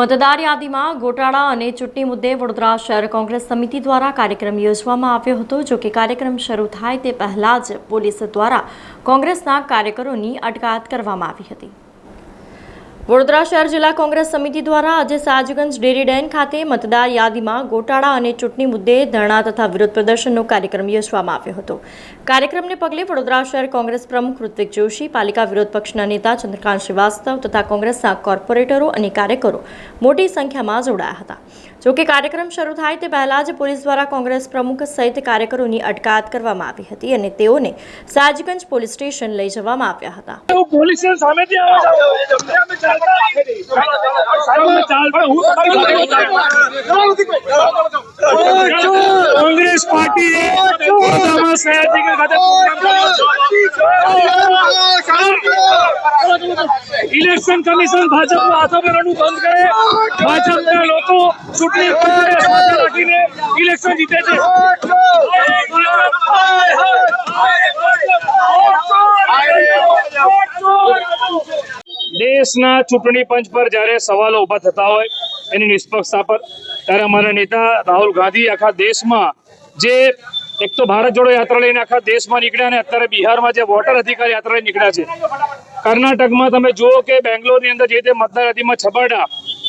મતદાર યાદીમાં ગોટાળા અને ચૂંટણી મુદ્દે વડોદરા શહેર કોંગ્રેસ સમિતિ દ્વારા કાર્યક્રમ યોજવામાં આવ્યો હતો। જો કે કાર્યક્રમ શરૂ થાય તે પહેલા જ પોલીસ દ્વારા કોંગ્રેસના કાર્યકરોની અટકાયત કરવામાં આવી હતી। વડોદરા શહેર જિલ્લા કોંગ્રેસ સમિતિ દ્વારા આજે સાજગંજ ડેરી ડેન ખાતે મતદાર યાદીમાં ગોટાળા અને ચૂંટણી મુદ્દે ધરણા તથા વિરોધ પ્રદર્શનનો કાર્યક્રમ યોજવામાં આવ્યો હતો। કાર્યક્રમને પગલે વડોદરા શહેર કોંગ્રેસ પ્રમુખ ઋત્વિક જોશી, પાલિકા વિરોધ પક્ષના નેતા ચંદ્રકાંત શ્રીવાસ્તવ તથા કોંગ્રેસના કોર્પોરેટરો અને કાર્યકરો મોટી સંખ્યામાં જોડાયા હતા। જો કે કાર્યક્રમ શરૂ થાય તે પહેલા જ પોલીસ દ્વારા કોંગ્રેસ પ્રમુખ સહિત કાર્યકરોની અટકાયત કરવામાં આવી હતી અને તેઓને સાજગંજ પોલીસ સ્ટેશન લઈ જવામાં આવ્યા હતા। Congress party election commission Bhajap हाथों में रनु बंद करे। भाजप लोग चूंटणी राखीने इलेक्शन जीते छे। देशना चूंटणी पंच पर जયારે सवालों उभा थता होय एनी निष्पक्षता पर त्यारे अमारा नेता राहुल गांधी आखा देश में जे एक तो भारत जोड़ो यात्रा लईने आखा देश में निकळ्या ने अत्यारे बिहार में जे वोटर अधिकार यात्रा लईने निकळ्या छे। कर्नाटक में तमे जुओ के बेंगलोर अंदर जे ते मतदार यादी में छबाड़ा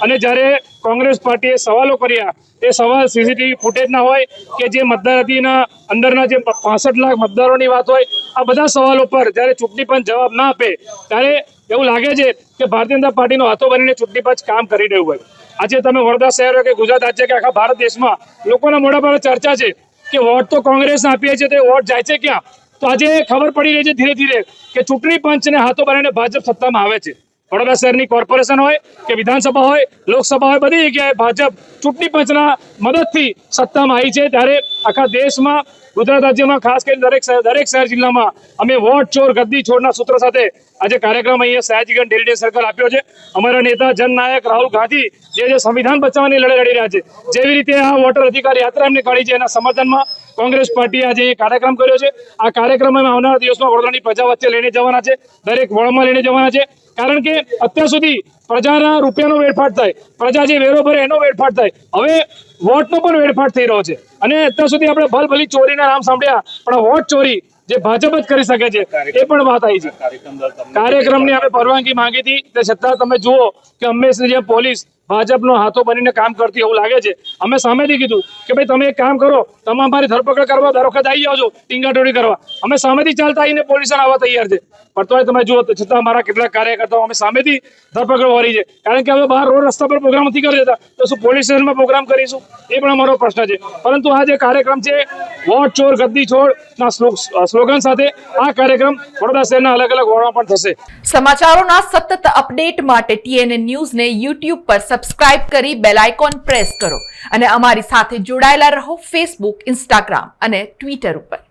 અને જ્યારે કોંગ્રેસ પાર્ટીએ સવાલો કર્યા એ સવાલ સીસીટીવી ફૂટેજના હોય કે જે મતદાર યાદીના અંદરના જે 65 લાખ મતદારોની વાત હોય, આ બધા સવાલો પર જ્યારે ચૂંટણી પંચ જવાબ ના આપે ત્યારે એવું લાગે છે કે ભારતીય જનતા પાર્ટીનો હાથો બનીને ચૂંટણી પંચ કામ કરી રહ્યું હોય। આજે તમે વડોદરા શહેર કે ગુજરાત રાજ્ય કે આખા ભારત દેશમાં લોકોના મોઢા પર ચર્ચા છે કે વોટ તો કોંગ્રેસને આપીએ છીએ તો વોટ જાય છે ક્યાં? તો આજે ખબર પડી રહી છે ધીરે ધીરે કે ચૂંટણી પંચને હાથો બનાવીને ભાજપ સત્તામાં આવે છે। वडोदरा शहर कॉर्पोरेशन होय के विधानसभा होय लोकसभा होय बधी जग्याए भाजप चूंटणी पंचना मददथी सत्तामां आई छे। त्यारे आखा देशमां गुजरात राज्यमां खास करीने दरेक शहर जिल्लामां अमे वोट चोर गद्दी छोड़ना सूत्र साथे आज कार्यक्रम अहींया सयाजीगंज डेरी डे सर्कल आप्यो छे। अमरा नेता जननायक राहुल गांधी जे संविधान बचाववानी लड़ाई लड़ी रह्या छे, जेवी रीते आ वोटर अधिकार यात्रा एमणे काढी छे एना समर्थनमां कांग्रेस पार्टी आज कार्यक्रम कर्यो छे। आ कार्यक्रम आवनारा दिवसमां वडोदरानी प्रजा वच्चे लईने जवाना छे, दरेक वोर्डमां लईने जवाना छे। कारण के अत्यार सुधी प्रजाना रूपियानो वेडफाट थाय, प्रजा जे वेरो भरे एनो वेडफाट थाय, हवे वोटनो पण वेडफाट थई रह्यो छे। अने अत्यार सुधी आपणे भलभली चोरीना नाम सांभळ्या पण वोट चोरी जे भाजप ज करी शके छे ए पण वात आई छे। कार्यक्रमनी आपणे परवानगी मांगी हती ते छतां તમે જુઓ કે હંમેશા જે પોલીસ ભાજપનો હાથો બનીને કામ કરતી એવું લાગે છે। અમે સામેથી કીધું કે ભાઈ તમે એક કામ કરો, તમે અમારી ધરપકડ કરવા દર વખત આવી જાઓ છો ટીંગાટોળી કરવા, અમે સામેથી ચાલતા આવીને પોલીસને આવવા તૈયાર છે, પણ તોય તમે જુઓ તો છતાં અમારા કેટલાક કાર્યકર્તાઓ અમે સામેથી ધરપકડ વળી છે। કારણ કે હવે બહાર રોડ રસ્તા પર પ્રોગ્રામ નથી કરી દેતા તો શું પોલીસ સ્ટેશનમાં પ્રોગ્રામ કરીશું? એ પણ અમારો પ્રશ્ન છે। પરંતુ આ જે કાર્યક્રમ છે વોટ ચોર ગદ્દી છોડના સ્લોગન સાથે આ કાર્યક્રમ વડોદરા શહેરના અલગ અલગ વોર્ડમાં પણ થશે। સમાચારોના સતત અપડેટ માટે TNN ન્યૂઝને YouTube પર સબસ્ક્રાઇબ કરી બેલ આઇકોન પ્રેસ કરો અને અમારી સાથે જોડાયેલા રહો Facebook, Instagram અને Twitter ઉપર।